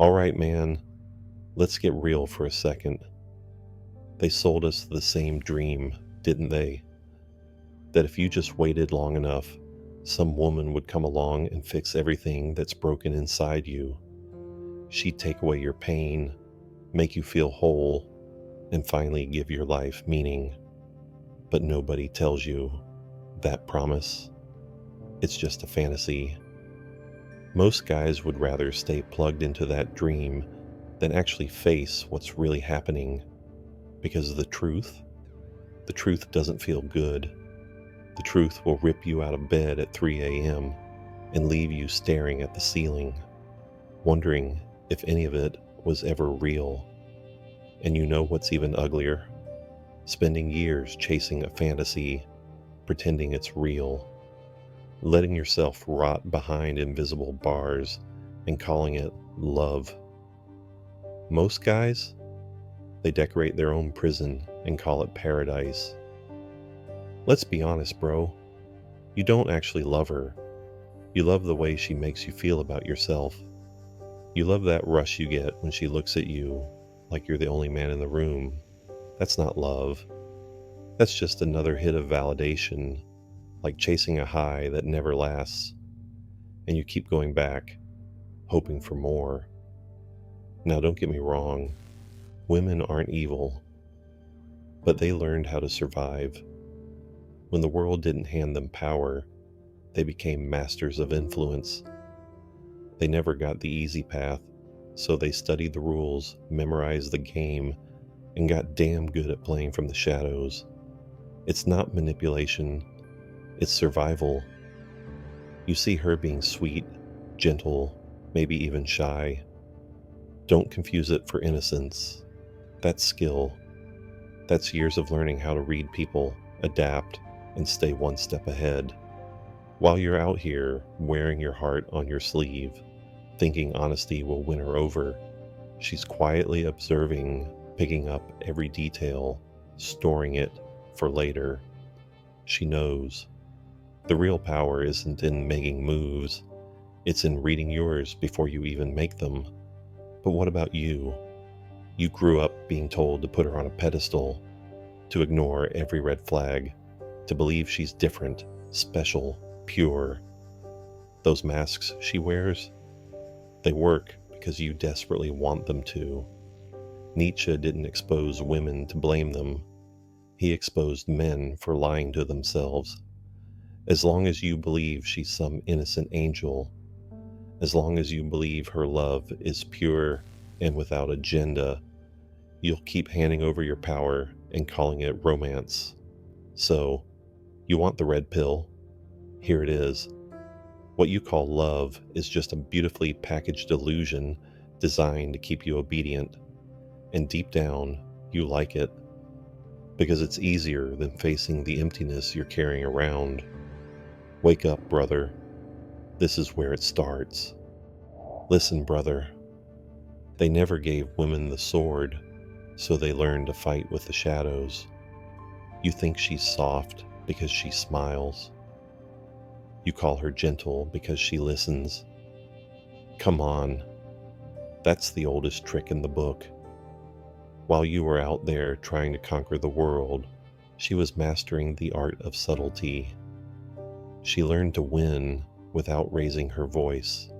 All right, man, let's get real for a second. They sold us the same dream, didn't they? That if you just waited long enough, some woman would come along and fix everything that's broken inside you. She'd take away your pain, make you feel whole, and finally give your life meaning. But nobody tells you that promise. It's just a fantasy. Most guys would rather stay plugged into that dream than actually face what's really happening. Because the truth doesn't feel good. The truth will rip you out of bed at 3 a.m. and leave you staring at the ceiling, wondering if any of it was ever real. And you know what's even uglier? Spending years chasing a fantasy, pretending it's real, letting yourself rot behind invisible bars and calling it love. Most guys, they decorate their own prison and call it paradise. Let's be honest, bro. You don't actually love her. You love the way she makes you feel about yourself. You love that rush you get when she looks at you like you're the only man in the room. That's not love. That's just another hit of validation, like chasing a high that never lasts. And you keep going back, hoping for more. Now, don't get me wrong. Women aren't evil, but they learned how to survive. When the world didn't hand them power, they became masters of influence. They never got the easy path, so they studied the rules, memorized the game, and got damn good at playing from the shadows. It's not manipulation, it's survival. You see her being sweet, gentle, maybe even shy. Don't confuse it for innocence. That's skill. That's years of learning how to read people, adapt, and stay one step ahead. While you're out here wearing your heart on your sleeve, thinking honesty will win her over, she's quietly observing, picking up every detail, storing it for later. She knows. The real power isn't in making moves, it's in reading yours before you even make them. But what about you? You grew up being told to put her on a pedestal, to ignore every red flag, to believe she's different, special, pure. Those masks she wears, they work because you desperately want them to. Nietzsche didn't expose women to blame them. He exposed men for lying to themselves. As long as you believe she's some innocent angel, as long as you believe her love is pure and without agenda, you'll keep handing over your power and calling it romance. So, you want the red pill? Here it is. What you call love is just a beautifully packaged illusion designed to keep you obedient. And deep down, you like it. Because it's easier than facing the emptiness you're carrying around. Wake up, brother. This is where it starts. Listen, brother. They never gave women the sword, so they learned to fight with the shadows. You think she's soft because she smiles. You call her gentle because she listens. Come on. That's the oldest trick in the book. While you were out there trying to conquer the world, she was mastering the art of subtlety. She learned to win without raising her voice.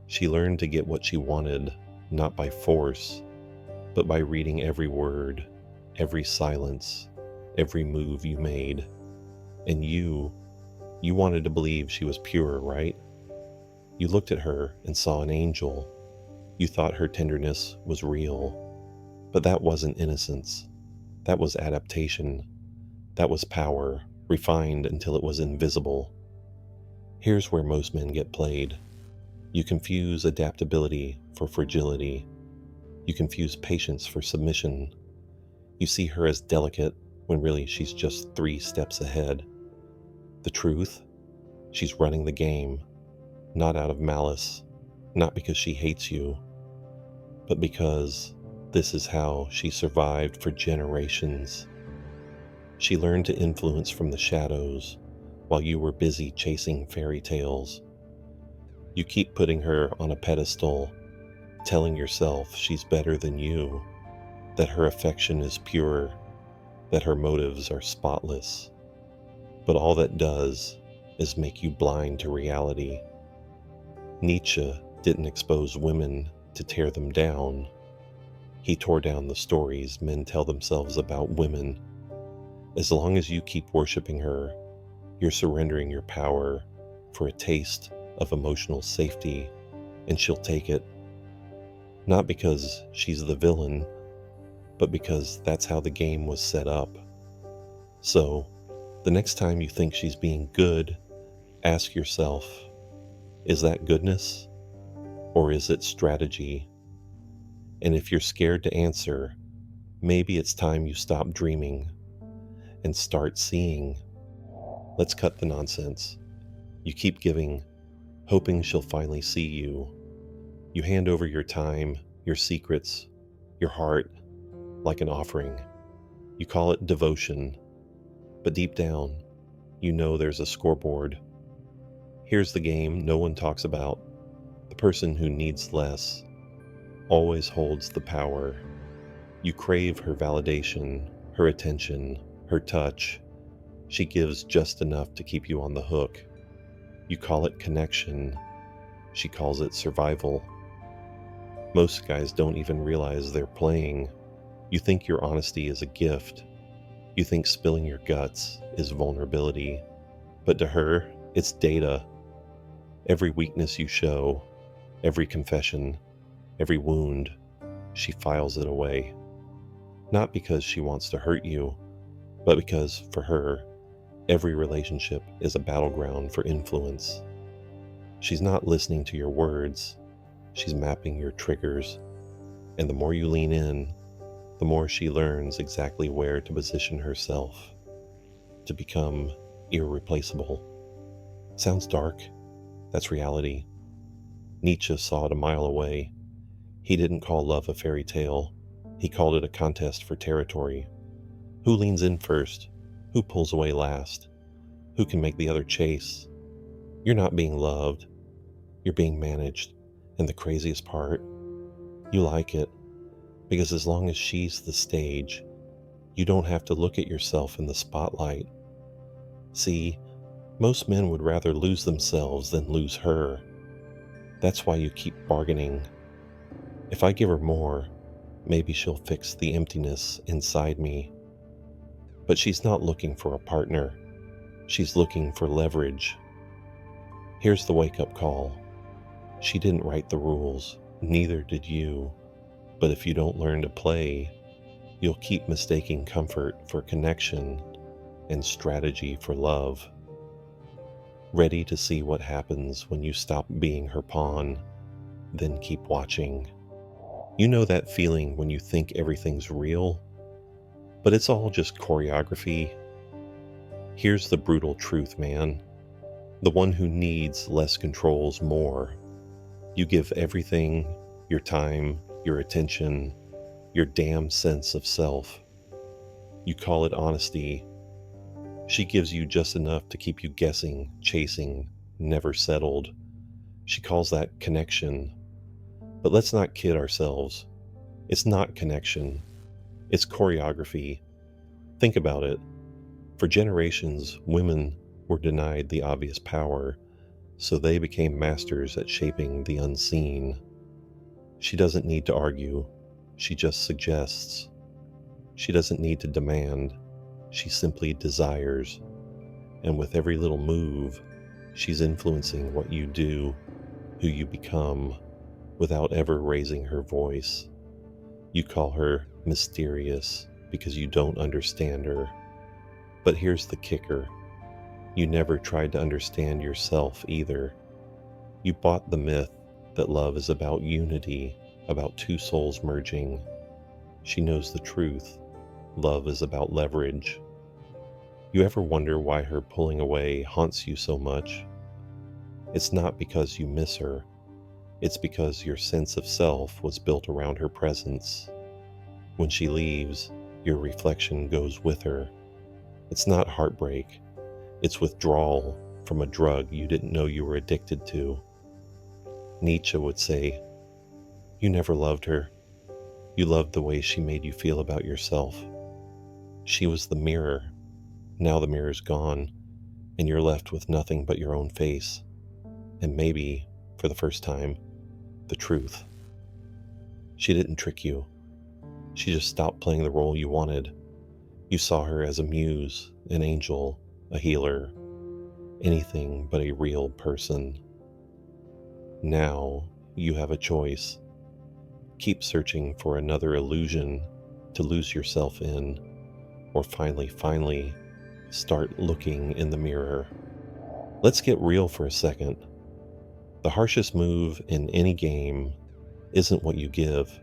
She learned to get what she wanted, not by force, but by reading every word, every silence, every move you made. And you wanted to believe she was pure, right? You looked at her and saw an angel. You thought her tenderness was real. But that wasn't innocence. That was adaptation. That was power, refined until it was invisible. Here's where most men get played. You confuse adaptability for fragility. You confuse patience for submission. You see her as delicate when really she's just 3 steps ahead. The truth? She's running the game, not out of malice, not because she hates you, but because this is how she survived for generations. She learned to influence from the shadows while you were busy chasing fairy tales. You keep putting her on a pedestal, telling yourself she's better than you, that her affection is pure, that her motives are spotless. But all that does is make you blind to reality. Nietzsche didn't expose women to tear them down. He tore down the stories men tell themselves about women. As long as you keep worshiping her, you're surrendering your power for a taste of emotional safety, and she'll take it. Not because she's the villain, but because that's how the game was set up. So, the next time you think she's being good, ask yourself, is that goodness? Or is it strategy? And if you're scared to answer, maybe it's time you stop dreaming and start seeing. Let's cut the nonsense. You keep giving, hoping she'll finally see you. You hand over your time, your secrets, your heart, like an offering. You call it devotion, but deep down, you know there's a scoreboard. Here's the game no one talks about. The person who needs less always holds the power. You crave her validation, her attention, her touch. She gives just enough to keep you on the hook. You call it connection. She calls it survival. Most guys don't even realize they're playing. You think your honesty is a gift. You think spilling your guts is vulnerability. But to her, it's data. Every weakness you show, every confession, every wound, she files it away. Not because she wants to hurt you, but because, for her, every relationship is a battleground for influence. She's not listening to your words, she's mapping your triggers. And the more you lean in, the more she learns exactly where to position herself to become irreplaceable. Sounds dark? That's reality. Nietzsche saw it a mile away. He didn't call love a fairy tale. He called it a contest for territory. Who leans in first? Who pulls away last? Who can make the other chase? You're not being loved. You're being managed. And the craziest part, you like it. Because as long as she's the stage, you don't have to look at yourself in the spotlight. See, most men would rather lose themselves than lose her. That's why you keep bargaining. If I give her more, maybe she'll fix the emptiness inside me. But she's not looking for a partner. She's looking for leverage. Here's the wake-up call. She didn't write the rules, neither did you. But if you don't learn to play, you'll keep mistaking comfort for connection and strategy for love. Ready to see what happens when you stop being her pawn, then keep watching. You know that feeling when you think everything's real, but it's all just choreography? Here's the brutal truth, man. The one who needs less controls more. You give everything, your time, your attention, your damn sense of self. You call it honesty. She gives you just enough to keep you guessing, chasing, never settled. She calls that connection. But let's not kid ourselves. It's not connection. It's choreography. Think about it. For generations, women were denied the obvious power, so they became masters at shaping the unseen. She doesn't need to argue. She just suggests. She doesn't need to demand. She simply desires. And with every little move, she's influencing what you do, who you become, without ever raising her voice. You call her mysterious because you don't understand her. But here's the kicker. You never tried to understand yourself either. You bought the myth that love is about unity, about two souls merging. She knows the truth. Love is about leverage. You ever wonder why her pulling away haunts you so much? It's not because you miss her. It's because your sense of self was built around her presence. When she leaves, your reflection goes with her. It's not heartbreak. It's withdrawal from a drug you didn't know you were addicted to. Nietzsche would say, You never loved her. You loved the way she made you feel about yourself. She was the mirror. Now the mirror's gone, and you're left with nothing but your own face. And maybe, for the first time, the truth. She didn't trick you. She just stopped playing the role you wanted. You saw her as a muse, an angel, a healer, anything but a real person. Now you have a choice. Keep searching for another illusion to lose yourself in, or finally, start looking in the mirror. Let's get real for a second. The harshest move in any game isn't what you give,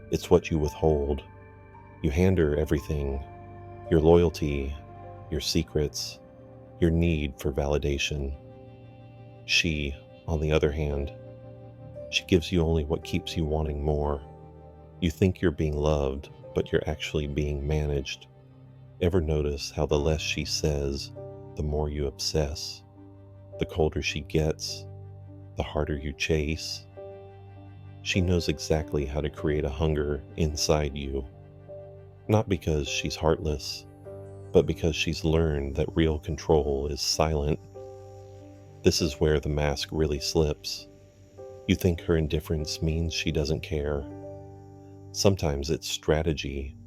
it's what you withhold. You hand her everything, your loyalty, your secrets, your need for validation. She, on the other hand, she gives you only what keeps you wanting more. You think you're being loved, but you're actually being managed. Ever notice how the less she says, the more you obsess? The colder she gets, the harder you chase. She knows exactly how to create a hunger inside you. Not because she's heartless, but because she's learned that real control is silent. This is where the mask really slips. You think her indifference means she doesn't care. Sometimes it's strategy,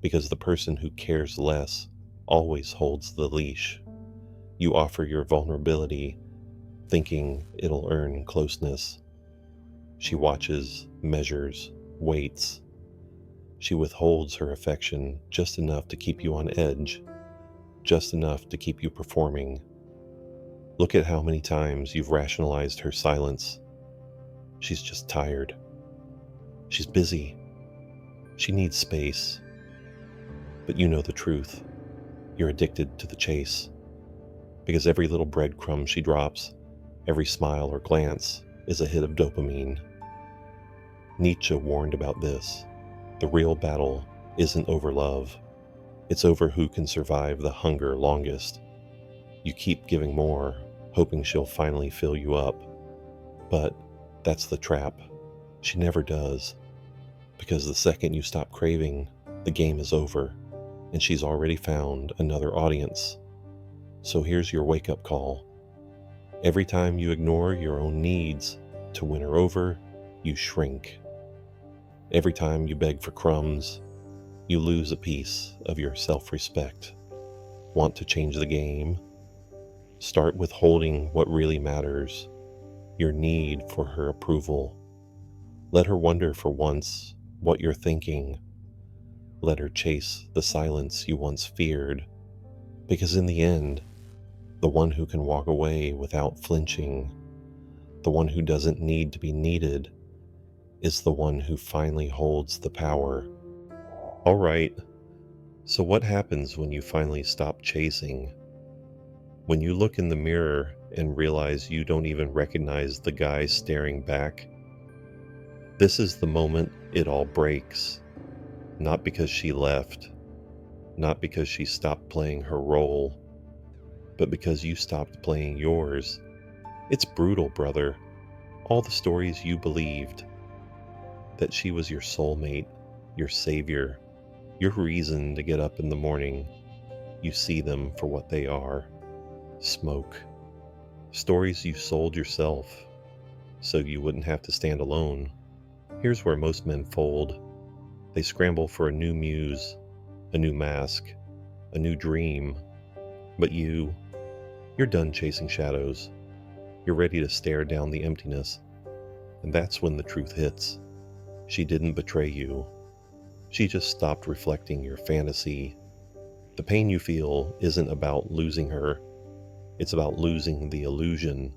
because the person who cares less always holds the leash. You offer your vulnerability, thinking it'll earn closeness. She watches, measures, waits. She withholds her affection just enough to keep you on edge, just enough to keep you performing. Look at how many times you've rationalized her silence. She's just tired. She's busy. She needs space. But you know the truth. You're addicted to the chase. Because every little breadcrumb she drops, every smile or glance, is a hit of dopamine. Nietzsche warned about this. The real battle isn't over love. It's over who can survive the hunger longest. You keep giving more, hoping she'll finally fill you up. But that's the trap. She never does. Because the second you stop craving, the game is over, and she's already found another audience. So here's your wake-up call. Every time you ignore your own needs to win her over, you shrink. Every time you beg for crumbs, you lose a piece of your self-respect. Want to change the game? Start withholding what really matters, your need for her approval. Let her wonder for once what you're thinking. Let her chase the silence you once feared, because in the end, the one who can walk away without flinching, the one who doesn't need to be needed, is the one who finally holds the power. All right, so what happens when you finally stop chasing? When you look in the mirror and realize you don't even recognize the guy staring back? This is the moment it all breaks. Not because she left, not because she stopped playing her role, but because you stopped playing yours. It's brutal, brother. All the stories you believed, that she was your soulmate, your savior, your reason to get up in the morning, you see them for what they are. Smoke. Stories you sold yourself so you wouldn't have to stand alone. Here's where most men fold. They scramble for a new muse, a new mask, a new dream. But you're done chasing shadows. You're ready to stare down the emptiness. And that's when the truth hits. She didn't betray you. She just stopped reflecting your fantasy. The pain you feel isn't about losing her. It's about losing the illusion,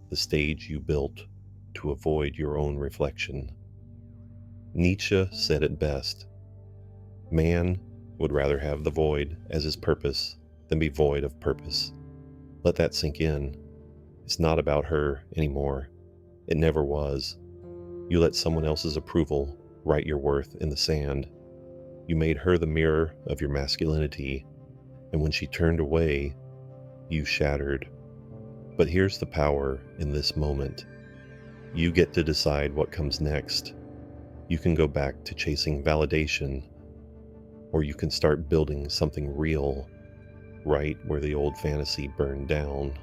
the stage you built to avoid your own reflection. Nietzsche said it best. Man would rather have the void as his purpose than be void of purpose. Let that sink in. It's not about her anymore. It never was. You let someone else's approval write your worth in the sand. You made her the mirror of your masculinity, and when she turned away, you shattered. But here's the power in this moment. You get to decide what comes next. You can go back to chasing validation, or you can start building something real right where the old fantasy burned down.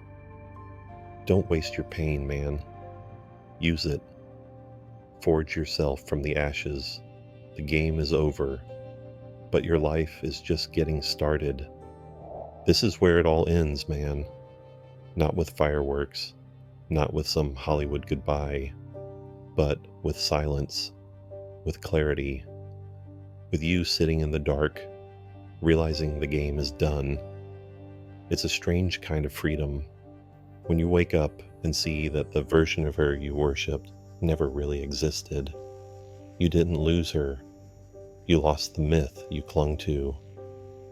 Don't waste your pain, man. Use it. Forge yourself from the ashes. The game is over, but your life is just getting started. This is where it all ends, man. Not with fireworks, not with some Hollywood goodbye, but with silence, with clarity, with you sitting in the dark, realizing the game is done. It's a strange kind of freedom when you wake up and see that the version of her you worshipped never really existed. You didn't lose her. You lost the myth you clung to,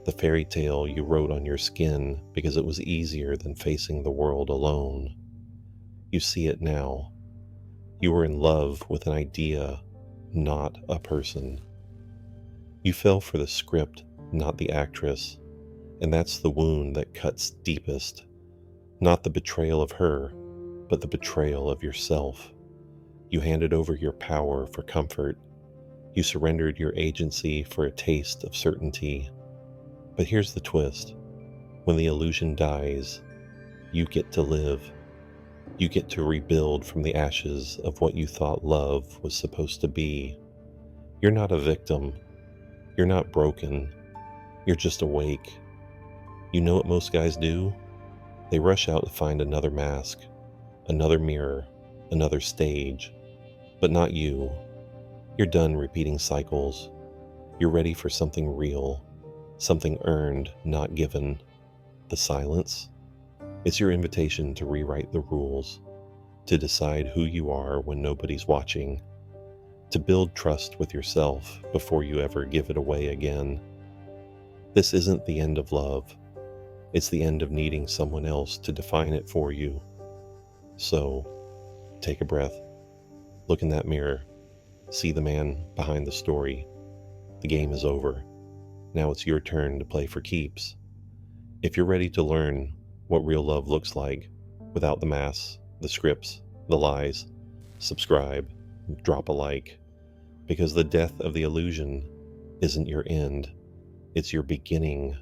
the fairy tale you wrote on your skin because it was easier than facing the world alone. You see it now. You were in love with an idea, not a person. You fell for the script, not the actress, and that's the wound that cuts deepest. Not the betrayal of her, but the betrayal of yourself. You handed over your power for comfort. You surrendered your agency for a taste of certainty. But here's the twist. When the illusion dies, you get to live. You get to rebuild from the ashes of what you thought love was supposed to be. You're not a victim. You're not broken. You're just awake. You know what most guys do? They rush out to find another mask, another mirror, another stage. But not you. You're done repeating cycles. You're ready for something real, something earned, not given. The silence? It's your invitation to rewrite the rules, to decide who you are when nobody's watching, to build trust with yourself before you ever give it away again. This isn't the end of love. It's the end of needing someone else to define it for you. So, take a breath. Look in that mirror. See the man behind the story. The game is over. Now it's your turn to play for keeps. If you're ready to learn what real love looks like without the masks, the scripts, the lies, subscribe, drop a like, because the death of the illusion isn't your end, it's your beginning.